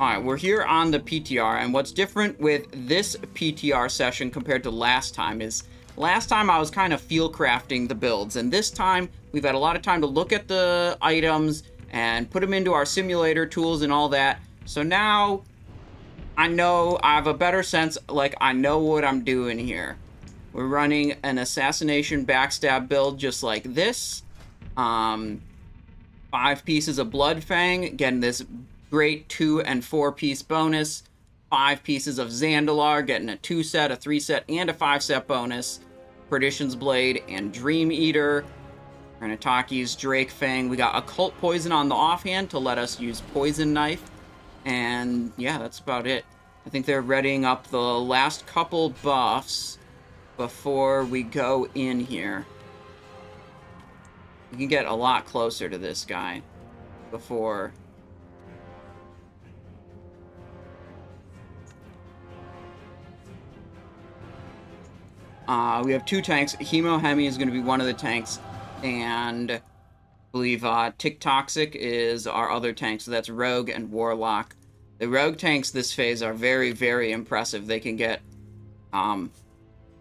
Alright, we're here on the PTR, and what's different with this PTR session compared to last time is, last time I was kind of field crafting the builds, and this time we've had a lot of time to look at the items and put them into our simulator tools and all that. So now I know I have a better sense, like I know what I'm doing here. We're running an assassination backstab build just like this. 5 pieces of Blood Fang, getting this great 2 and 4 piece bonus. 5 pieces of Zandalar, getting a 2 set, a 3 set, and a 5 set bonus. Perdition's Blade and Dream Eater. Renataki's Drake Fang. We got Occult Poison on the offhand to let us use Poison Knife. And yeah, that's about it. I think they're readying up the last couple buffs before we go in here. We can get a lot closer to this guy before. We have 2 tanks. Hemo Hemi is going to be one of the tanks, and I believe Tick Toxic is our other tank, so that's Rogue and Warlock. The Rogue tanks this phase are very, very impressive. They can get,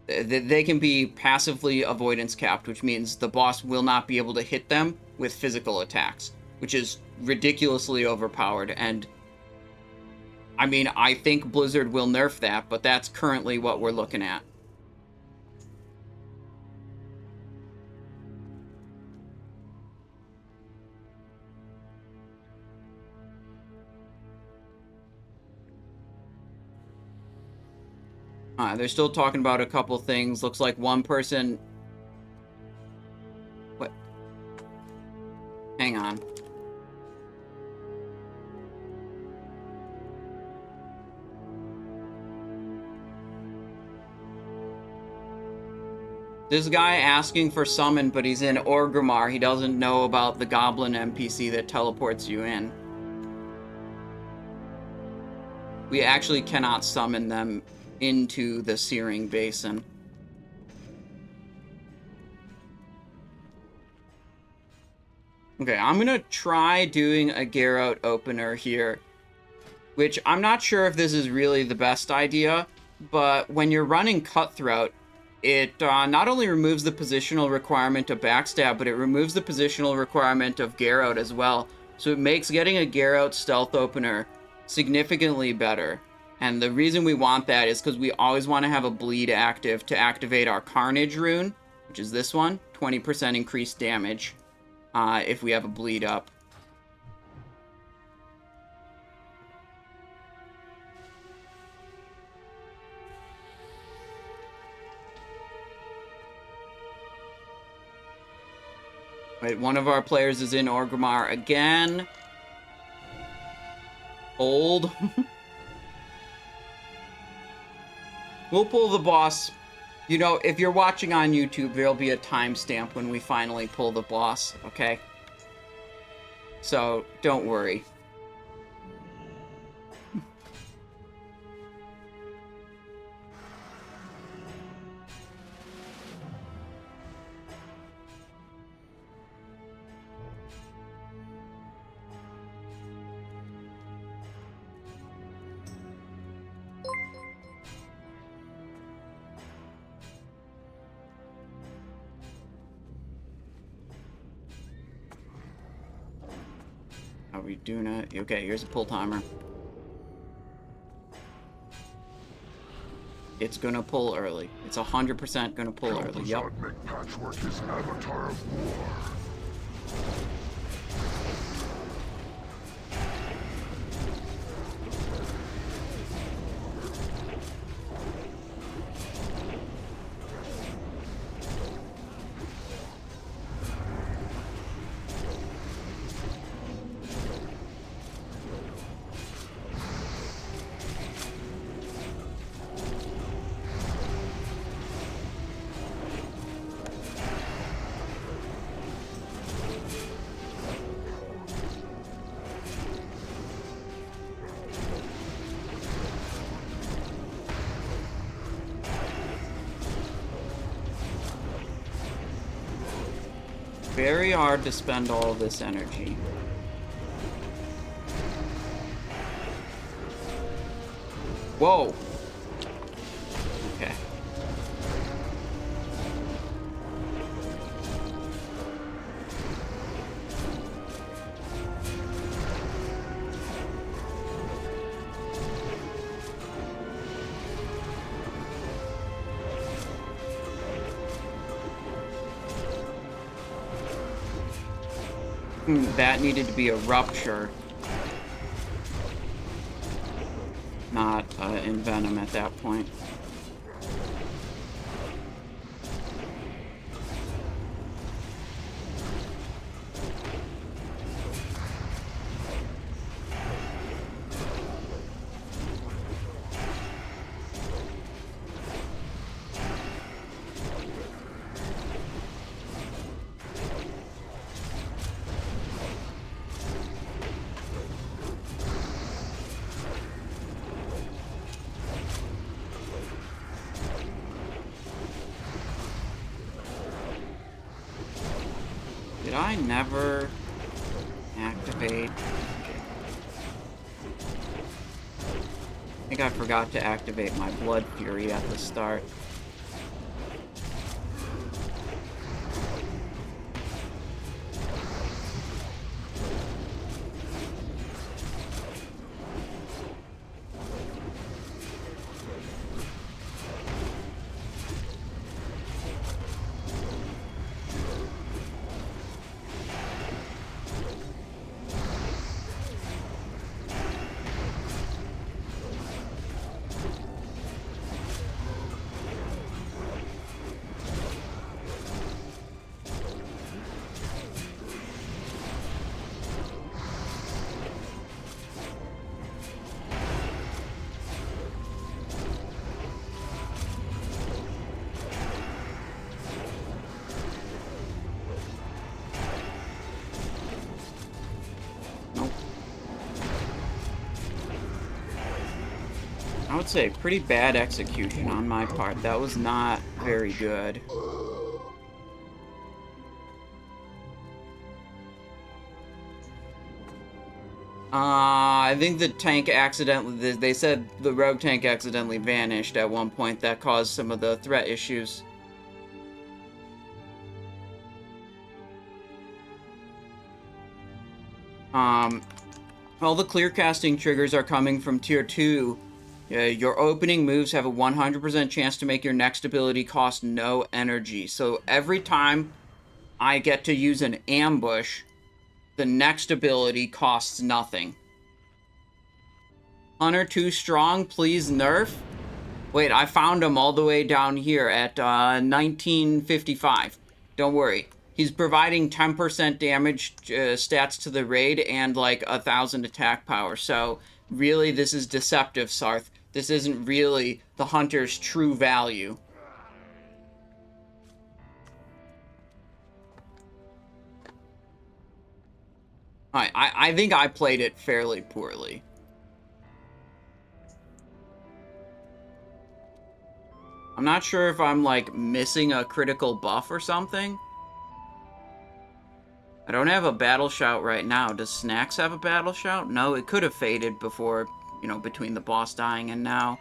they can be passively avoidance capped, which means the boss will not be able to hit them with physical attacks, which is ridiculously overpowered. And I mean, I think Blizzard will nerf that, but that's currently what we're looking at. They're still talking about a couple things. Looks like one person... What? Hang on. This guy asking for summon, but he's in Orgrimmar. He doesn't know about the goblin NPC that teleports you in. We actually cannot summon them into the Searing Basin. Okay, I'm gonna try doing a Garrote opener here, which I'm not sure if this is really the best idea, but when you're running Cutthroat, it not only removes the positional requirement of Backstab, but it removes the positional requirement of Garrote as well. So it makes getting a Garrote stealth opener significantly better. And the reason we want that is because we always want to have a bleed active to activate our Carnage rune, which is this one, 20% increased damage if we have a bleed up. Wait, one of our players is in Orgrimmar again. Old. We'll pull the boss. You know, if you're watching on YouTube, there'll be a timestamp when we finally pull the boss, okay? So, don't worry. Are we doing it? Okay, here's a pull timer. It's gonna pull early. It's 100% gonna pull early. Yep. Make Patchwork his avatar of war. Very hard to spend all of this energy. Whoa. Okay. That needed to be a rupture. Not envenom at that point. Did I never activate? Okay. I think I forgot to activate my Blood Fury at the start. I would say pretty bad execution on my part. That was not very good. I think the tank accidentally... They said the rogue tank accidentally vanished at one point. That caused some of the threat issues. All the clear casting triggers are coming from tier 2. Your opening moves have a 100% chance to make your next ability cost no energy. So every time I get to use an ambush, the next ability costs nothing. Hunter too strong, please nerf. Wait, I found him all the way down here at 1955. Don't worry. He's providing 10% damage stats to the raid and like 1,000 attack power. So really, this is deceptive, Sarth. This isn't really the Hunter's true value. I think I played it fairly poorly. I'm not sure if I'm, like, missing a critical buff or something. I don't have a battle shout right now. Does Snacks have a battle shout? No, it could have faded before, you know, between the boss dying and now.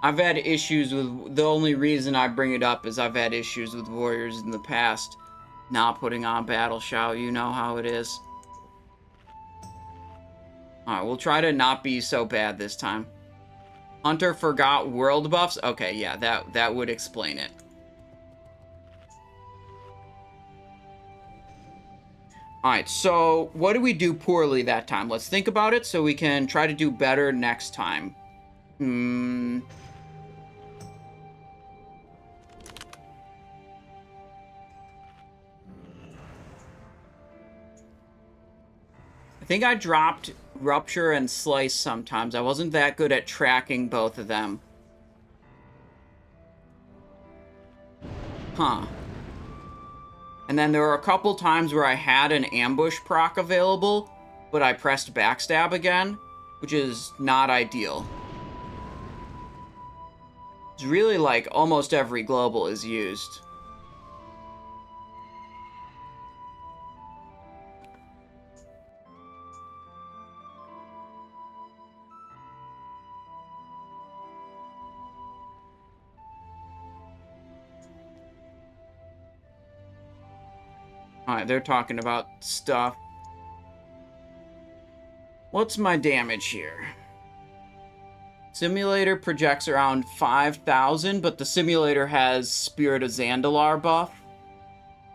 I've had issues with... The only reason I bring it up is I've had issues with warriors in the past not putting on battle shout. You know how it is. Alright, we'll try to not be so bad this time. Hunter forgot world buffs? Okay, yeah, that would explain it. Alright, so what did we do poorly that time? Let's think about it so we can try to do better next time. I think I dropped Rupture and Slice sometimes. I wasn't that good at tracking both of them. Huh. And then there were a couple times where I had an ambush proc available, but I pressed backstab again, which is not ideal. It's really like almost every global is used. Alright, they're talking about stuff. What's my damage here? Simulator projects around 5,000, but the simulator has Spirit of Zandalar buff.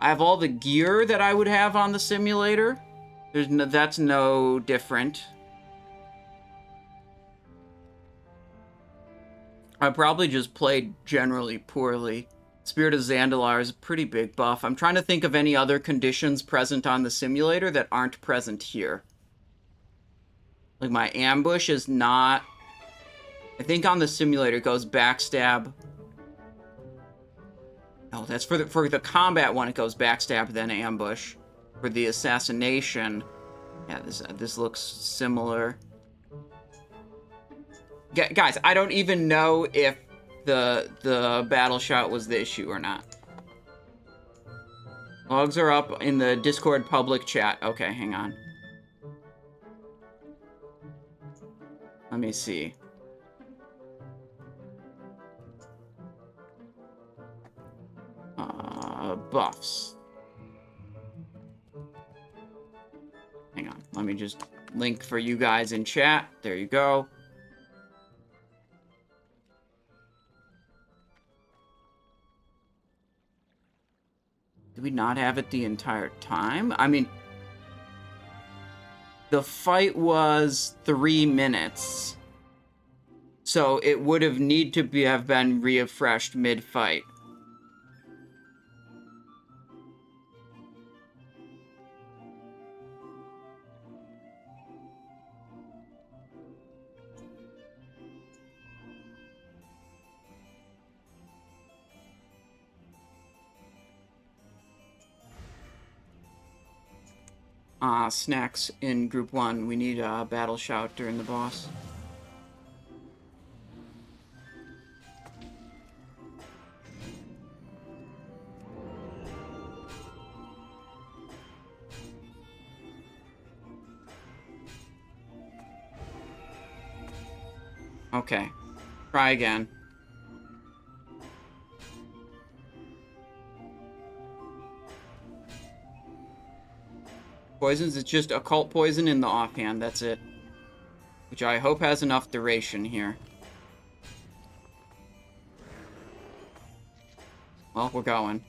I have all the gear that I would have on the simulator. That's no different. I probably just played generally poorly. Spirit of Zandalar is a pretty big buff. I'm trying to think of any other conditions present on the simulator that aren't present here. Like, my ambush is not... I think on the simulator it goes backstab. No, that's for the combat one, it goes backstab, then ambush. For the assassination... Yeah, this looks similar. Guys, I don't even know if the battle shout was the issue or not. Logs are up in the Discord public chat. Okay, hang on. Let me see. Buffs. Hang on. Let me just link for you guys in chat. There you go. Did we not have it the entire time? I mean, the fight was 3 minutes. So it would have have been refreshed mid-fight. Snacks in group 1. We need a battle shout during the boss. Okay. Try again. Poisons, it's just occult poison in the offhand, that's it. Which I hope has enough duration here. Well, we're going.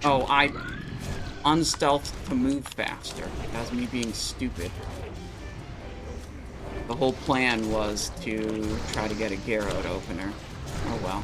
Oh, I unstealthed to move faster. That's me being stupid. The whole plan was to try to get a Garrote opener. Oh well.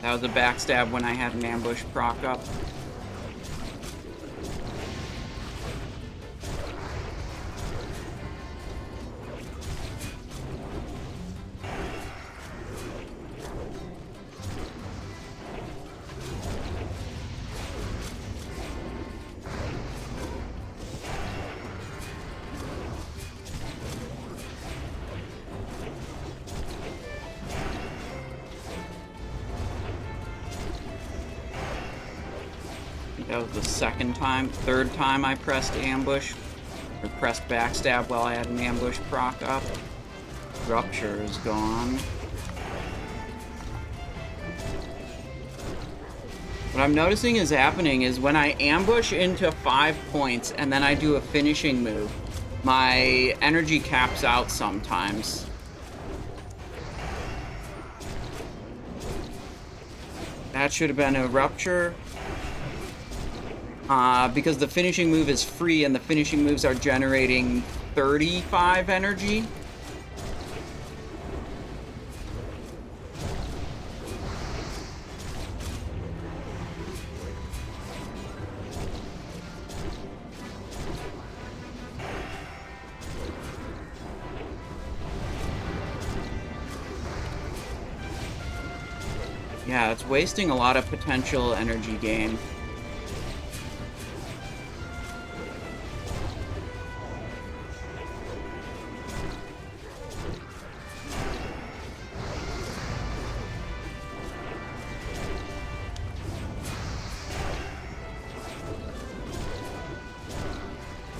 That was a backstab when I had an ambush proc up. That was the third time I pressed ambush, or pressed backstab while I had an ambush proc up. Rupture is gone. What I'm noticing is happening is when I ambush into 5 points and then I do a finishing move, my energy caps out sometimes. That should have been a rupture. Because the finishing move is free and the finishing moves are generating 35 energy. Yeah, it's wasting a lot of potential energy gain.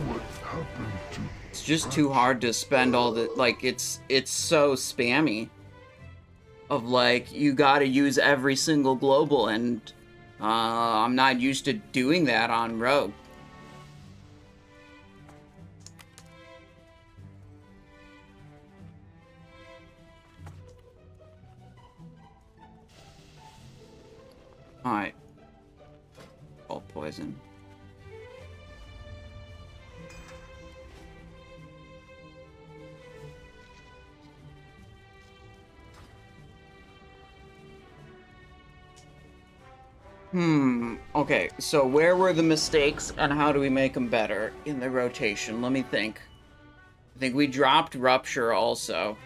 What happened to... It's just too hard to spend all the, like, it's so spammy. Of, like, you gotta use every single global, and I'm not used to doing that on Rogue. Alright. All poison. Okay, so where were the mistakes and how do we make them better in the rotation? Let me think. I think we dropped Rupture also.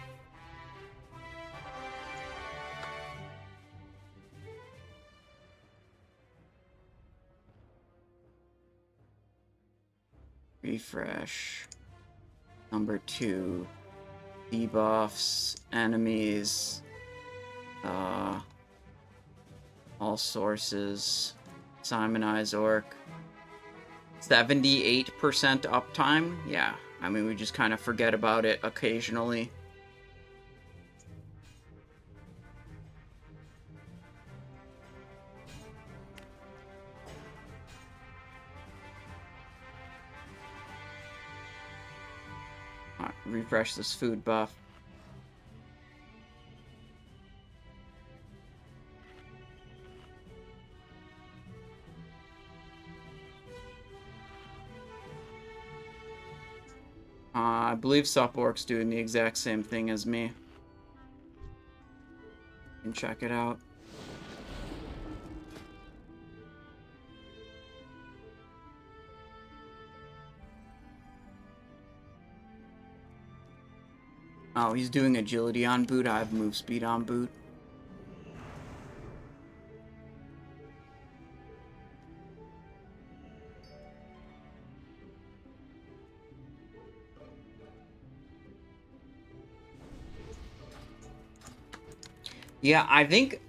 Refresh. Number 2. Debuffs, enemies, all sources, Simonize Orc. 78% uptime? Yeah, I mean, we just kind of forget about it occasionally. Alright, refresh this food buff. I believe Sup Orc's doing the exact same thing as me. You can check it out. Oh, he's doing agility on boot. I have move speed on boot. Yeah, I think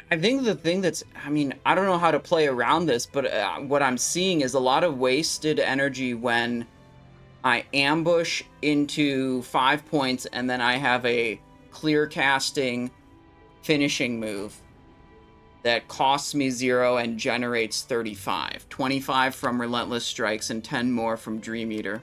the thing that's, I mean, I don't know how to play around this, but what I'm seeing is a lot of wasted energy when I ambush into 5 points and then I have a clear casting finishing move that costs me 0 and generates 35. 25 from Relentless Strikes and 10 more from Dream Eater.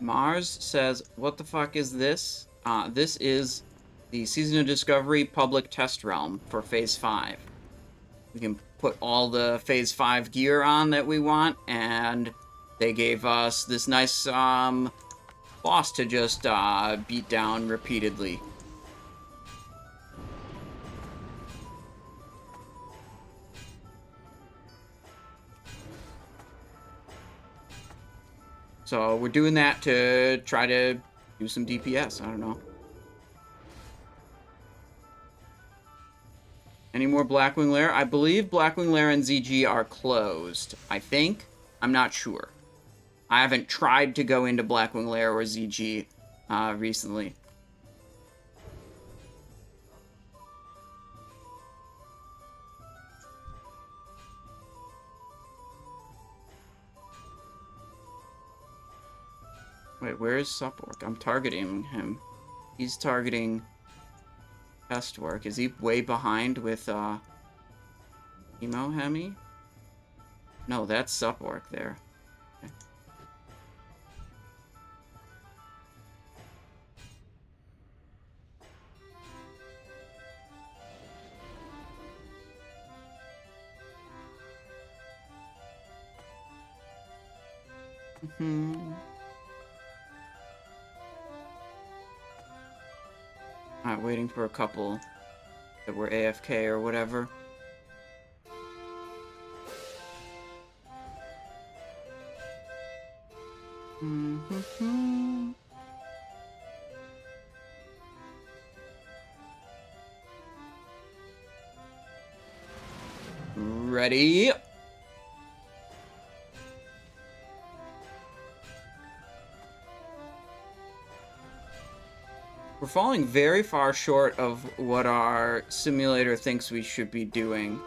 Mars says, what the fuck is this? This is the Season of Discovery public test realm for Phase 5. We can put all the Phase 5 gear on that we want, and they gave us this nice boss to just beat down repeatedly. So we're doing that to try to do some DPS. I don't know. Any more Blackwing Lair? I believe Blackwing Lair and ZG are closed. I think. I'm not sure. I haven't tried to go into Blackwing Lair or ZG recently. Wait, where is Supwork? I'm targeting him. He's targeting test work. Is he way behind with Emo Hemi? No, that's Supwork there. Okay. Alright, waiting for a couple that were AFK or whatever. Ready? We're falling very far short of what our simulator thinks we should be doing.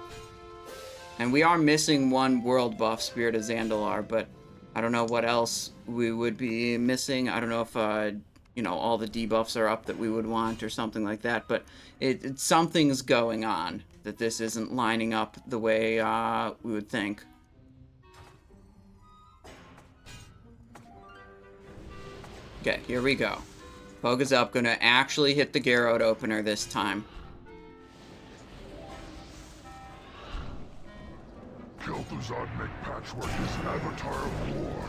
And we are missing one world buff, Spirit of Zandalar, but I don't know what else we would be missing. I don't know if, you know, all the debuffs are up that we would want or something like that, but something's going on that this isn't lining up the way we would think. Okay, here we go. Poga's up, gonna actually hit the Garrote opener this time. Kel'Thuzad make patchwork his avatar of war.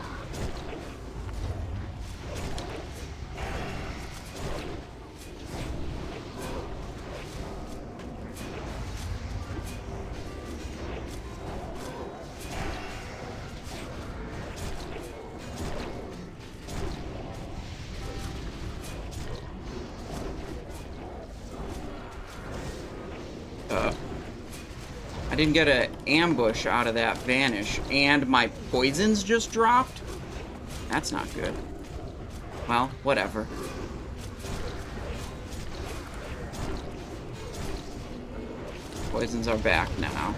I didn't get an ambush out of that vanish, and my poisons just dropped? That's not good. Well, whatever. Poisons are back now.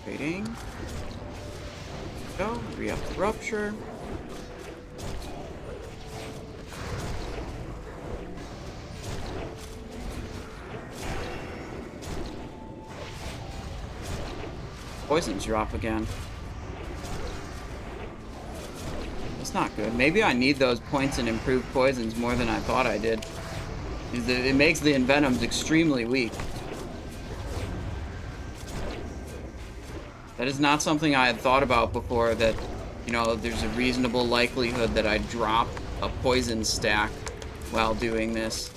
Waiting. Go, re-up the rupture. Poisons drop again. That's not good. Maybe I need those points in improved poisons more than I thought I did. It makes the Envenoms extremely weak. That is not something I had thought about before, that, you know, there's a reasonable likelihood that I drop a poison stack while doing this.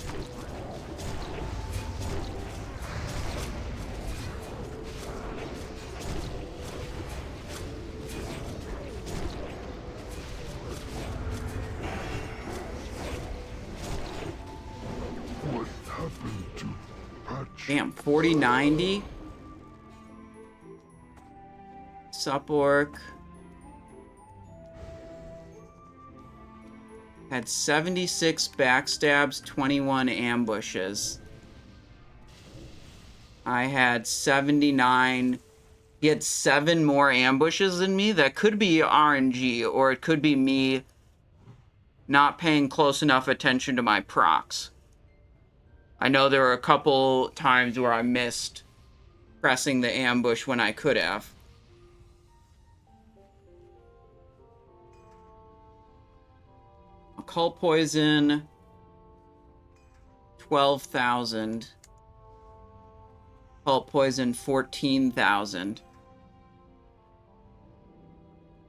What happened to patch? Damn, 4090? Supwork had 76 backstabs, 21 ambushes. I had 79. He had 7 more ambushes than me. That could be RNG, or it could be me not paying close enough attention to my procs. I know there were a couple times where I missed pressing the ambush when I could have. Occult Poison, 12,000. Occult Poison, 14,000.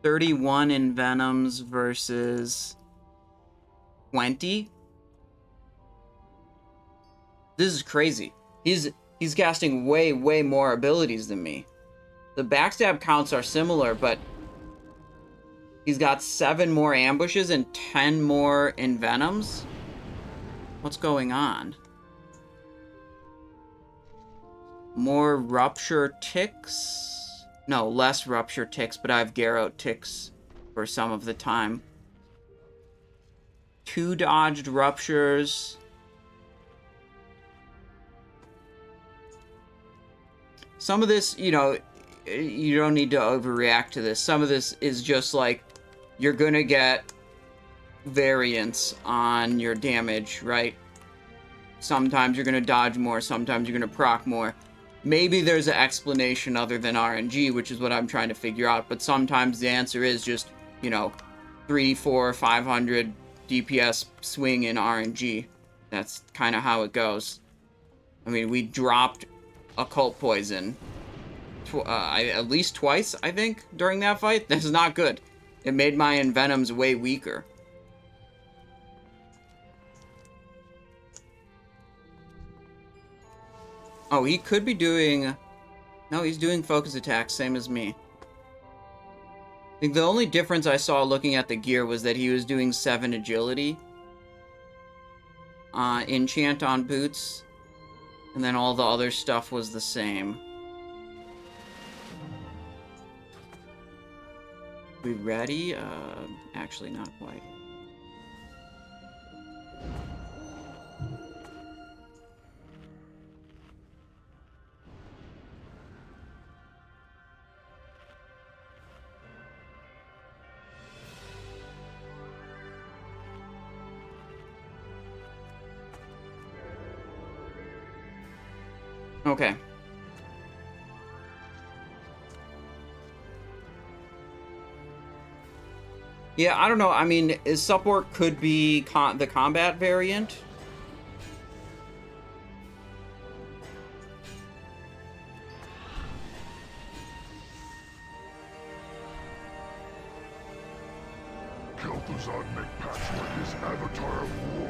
31 in Venoms versus 20. This is crazy. He's casting way more abilities than me. The backstab counts are similar, but he's got 7 more ambushes and 10 more envenoms. What's going on? More rupture ticks? No, less rupture ticks, but I have Garrote ticks for some of the time. 2 dodged ruptures. Some of this, you know, you don't need to overreact to this. Some of this is just like, you're gonna get variance on your damage, right? Sometimes you're gonna dodge more, sometimes you're gonna proc more. Maybe there's an explanation other than RNG, which is what I'm trying to figure out, but sometimes the answer is just, you know, 300, 400, 500 DPS swing in RNG. That's kind of how it goes. I mean, we dropped Occult Poison at least twice, I think, during that fight. This is not good. It made my Envenoms way weaker. Oh, he could be doing... No, he's doing focus attacks, same as me. I think the only difference I saw looking at the gear was that he was doing 7 agility. Enchant on boots. And then all the other stuff was the same. We ready? Actually not quite. Okay. Yeah, I don't know. I mean, support could be the combat variant. Kel'Thuzad make patchwork his avatar of war.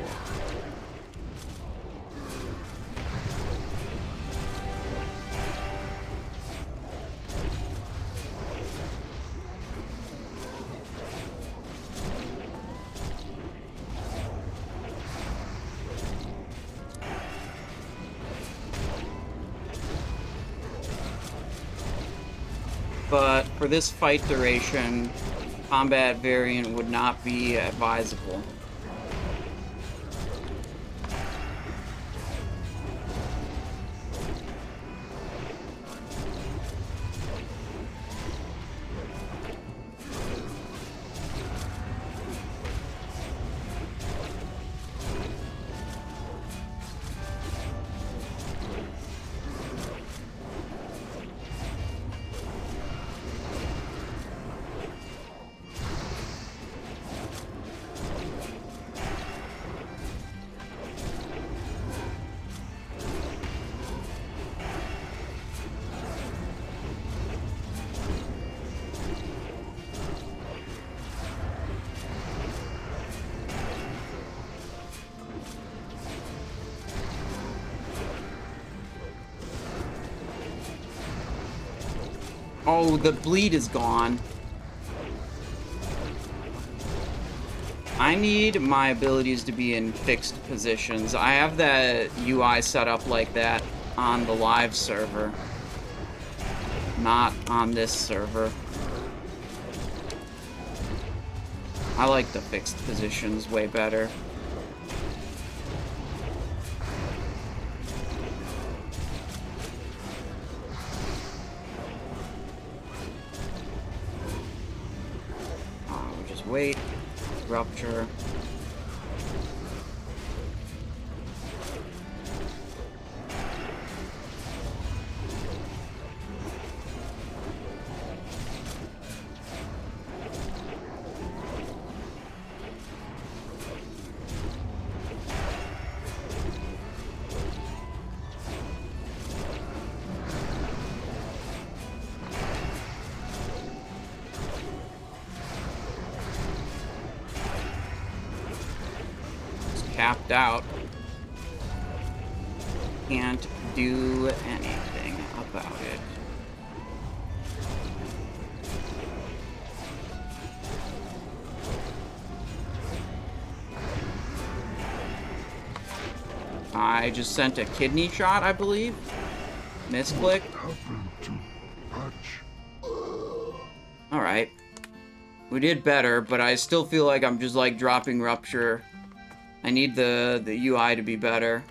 But for this fight duration, combat variant would not be advisable. Oh, the bleed is gone. I need my abilities to be in fixed positions. I have that UI set up like that on the live server, not on this server. I like the fixed positions way better. Wait, rupture. tapped out. Can't do anything about it. I just sent a kidney shot, I believe. Misclick. Happened to patch? Alright. We did better, but I still feel like I'm just like dropping rupture. I need the UI to be better.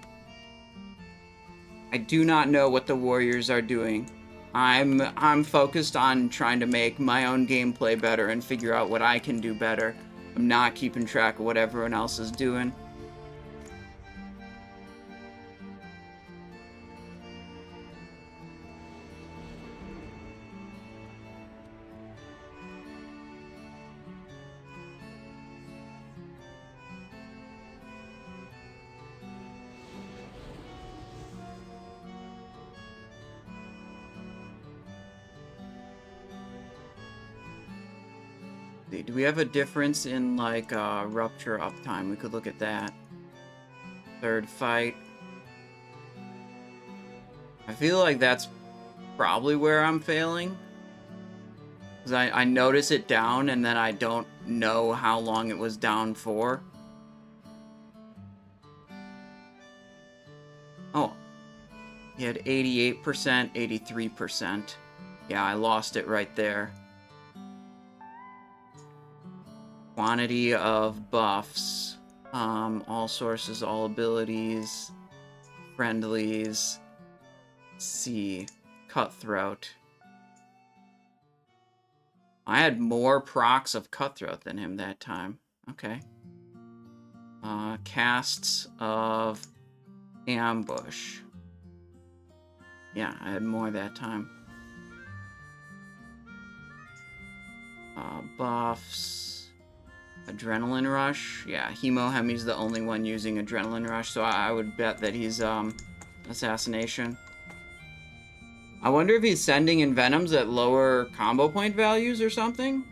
I do not know what the Warriors are doing. I'm focused on trying to make my own gameplay better and figure out what I can do better. I'm not keeping track of what everyone else is doing. Do we have a difference in, like, rupture uptime? We could look at that. Third fight. I feel like that's probably where I'm failing. Because I notice it down, and then I don't know how long it was down for. Oh. He had 88%, 83%. Yeah, I lost it right there. Quantity of buffs, all sources, all abilities, friendlies, C, Cutthroat. I had more procs of Cutthroat than him that time. Okay. Casts of Ambush. Yeah, I had more that time. Buffs. Adrenaline Rush. Yeah, Hemo Hemi's the only one using Adrenaline Rush, so I would bet that he's, Assassination. I wonder if he's sending in Venoms at lower combo point values or something?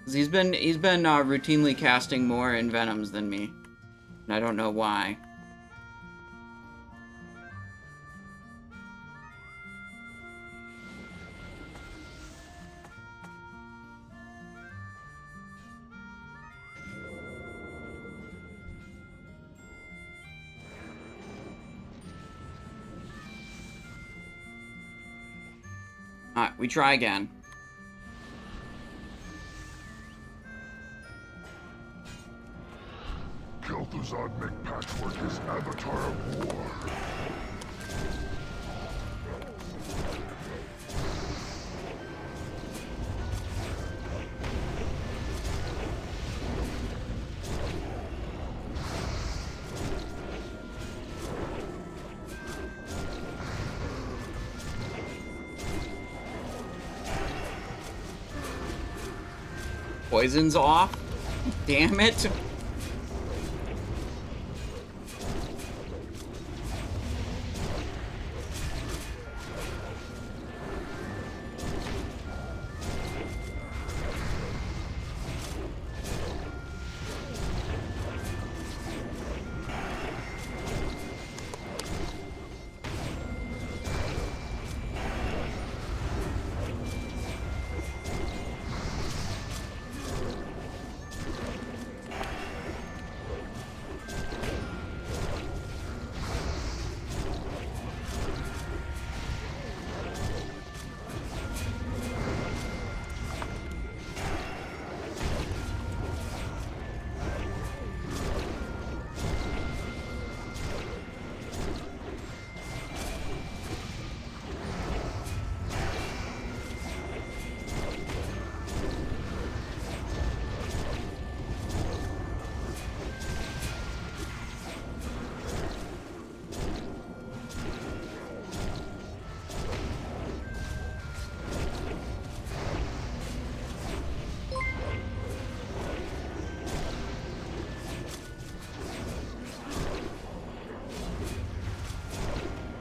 'Cause he's been routinely casting more in Venoms than me. And I don't know why. Alright, we try again. Kel'Thuzad make patchwork his avatar of war. Poison's off? Damn it.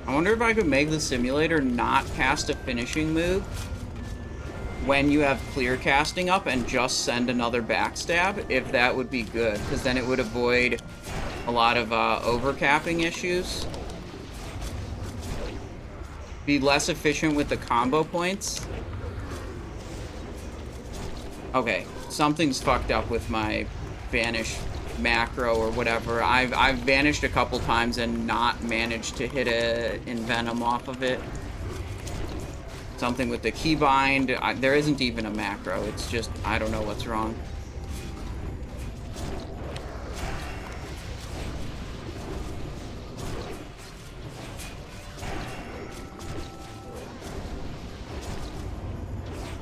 I wonder if I could make the simulator not cast a finishing move. when you have clear casting up and just send another backstab, if that would be good, because then it would avoid a lot of overcapping issues. Be less efficient with the combo points. Okay, something's fucked up with my vanish macro or whatever. I've vanished a couple times and not managed to hit a Envenom off of it. Something with the keybind. There isn't even a macro. It's just, I don't know what's wrong.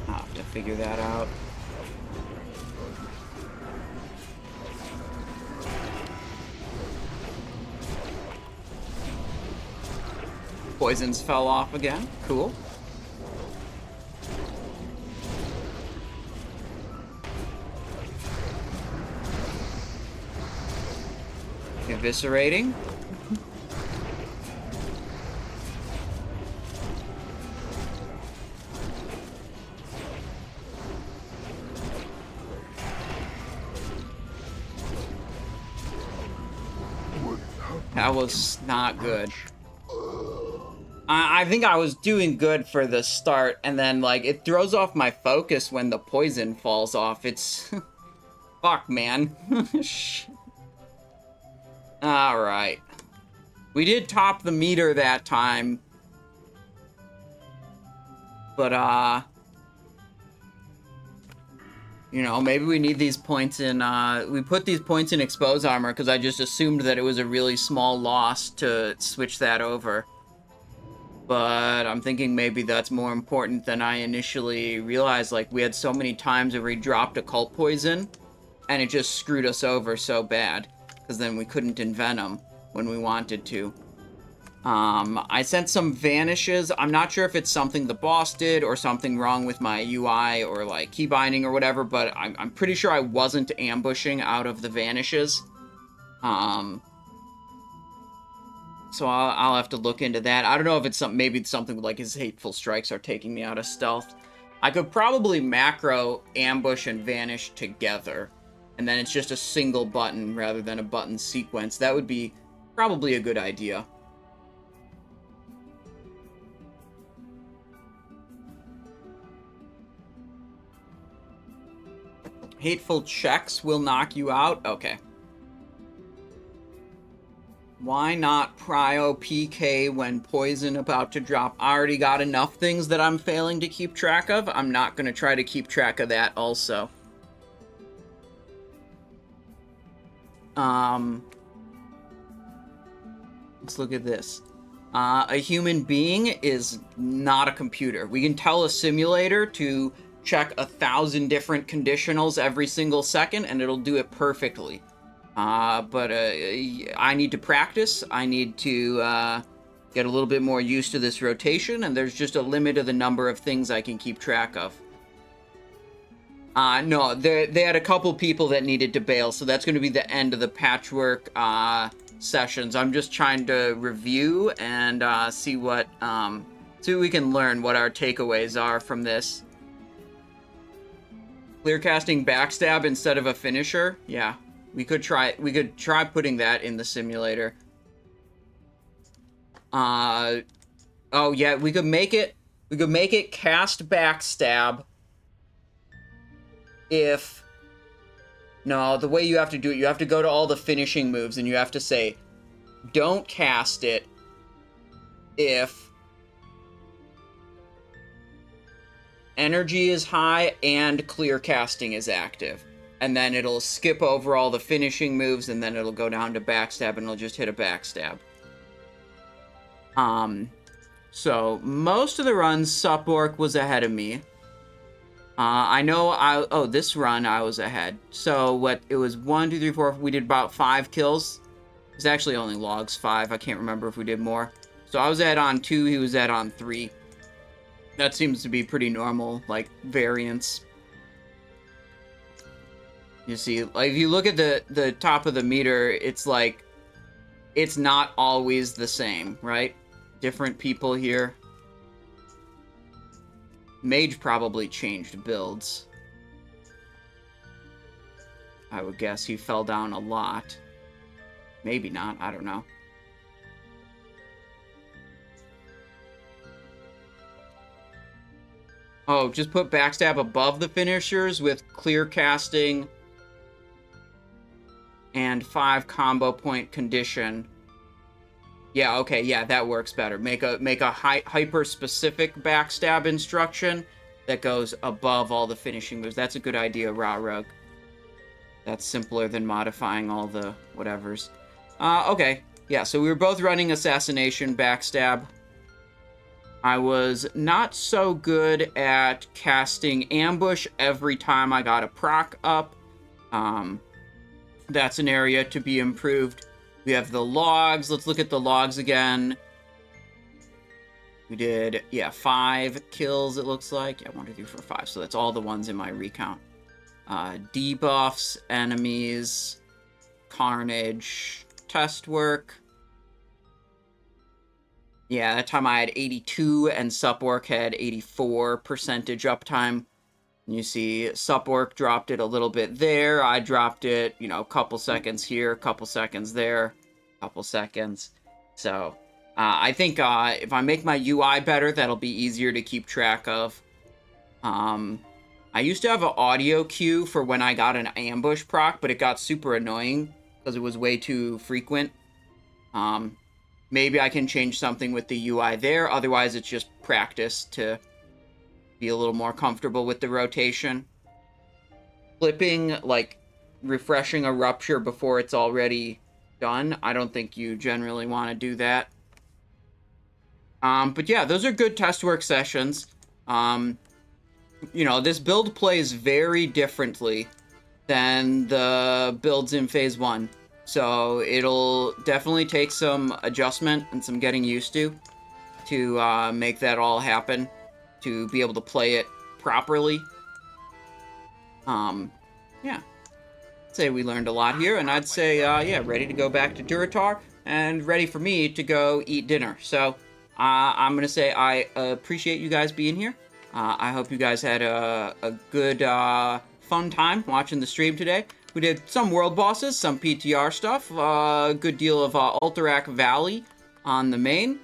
I'll have to figure that out. Poisons fell off again. Cool. Eviscerating. That was not good. I think I was doing good for the start, and then, like, it throws off my focus when the poison falls off. It's... Fuck, man. Alright. We did top the meter that time. But, you know, maybe we need these points in, we put these points in Expose Armor because I just assumed that it was a really small loss to switch that over. But I'm thinking maybe that's more important than I initially realized. Like, we had so many times where we dropped a Cult Poison, and it just screwed us over so bad. Because then we couldn't Envenom when we wanted to. I sent some Vanishes. I'm not sure if it's something the boss did, or something wrong with my UI, or, like, key binding or whatever, but I'm pretty sure I wasn't ambushing out of the Vanishes. So I'll have to look into that. I don't know if it's something, maybe it's something like his Hateful Strikes are taking me out of stealth. I could probably macro, ambush, and vanish together. And then it's just a single button rather than a button sequence. That would be probably a good idea. Hateful Checks will knock you out? Okay. Why not Prio PK when poison about to drop? I already got enough things that I'm failing to keep track of. I'm not going to try to keep track of that also. Let's look at this. A human being is not a computer. We can tell a simulator to check 1,000 different conditionals every single second, and it'll do it perfectly. But I need to practice. I need to get a little bit more used to this rotation, and there's just a limit to the number of things I can keep track of. No, they had a couple people that needed to bail, so that's going to be the end of the patchwork sessions. I'm just trying to review and see what we can learn, what our takeaways are from this. Clear casting backstab instead of a finisher? Yeah. We could try putting that in the simulator. Oh yeah, we could make it cast backstab if... No, the way you have to do it, you have to go to all the finishing moves and you have to say, don't cast it if energy is high and clear casting is active. And then it'll skip over all the finishing moves, and then it'll go down to backstab, and it'll just hit a backstab. So, most of the runs, Supork was ahead of me. I know this run, I was ahead. So, it was 1, 2, 3, 4, we did about 5 kills. It was actually only logs 5, I can't remember if we did more. So, I was ahead on 2, he was ahead on 3. That seems to be pretty normal, like, variance. You see, like, if you look at the top of the meter, it's like, it's not always the same, right? Different people here. Mage probably changed builds. I would guess he fell down a lot. Maybe not, I don't know. Oh, just put Backstab above the finishers with clear casting and 5 combo point condition. Yeah, okay, yeah, that works better. Make a hyper-specific Backstab instruction that goes above all the finishing moves. That's a good idea, Rug. That's simpler than modifying all the whatevers. Okay. Yeah, so we were both running Assassination Backstab. I was not so good at casting Ambush every time I got a proc up. That's an area to be improved. We have the logs. Let's look at the logs again. We did, yeah, 5 kills, it looks like. Yeah, 1, 2, 3, 4, 5. So that's all the ones in my recount. Debuffs, enemies, carnage, test work. Yeah, that time I had 82 and sup work had 84% uptime. You see sup work dropped it a little bit there. I dropped it, you know, a couple seconds here, a couple seconds there, a couple seconds. So I think if I make my UI better, that'll be easier to keep track of. I used to have an audio cue for when I got an ambush proc, but it got super annoying because it was way too frequent. Maybe I can change something with the UI there. Otherwise, it's just practice to be a little more comfortable with the rotation. Flipping, like, refreshing a rupture before it's already done, I don't think you generally want to do that. But yeah, those are good test work sessions. You know, this build plays very differently than the builds in Phase 1. So it'll definitely take some adjustment and some getting used to make that all happen, to be able to play it properly. Yeah. I'd say we learned a lot here, and I'd say, yeah, ready to go back to Durotar, and ready for me to go eat dinner. So, I'm gonna say I appreciate you guys being here. I hope you guys had a good, fun time watching the stream today. We did some world bosses, some PTR stuff, a good deal of Alterac Valley on the main.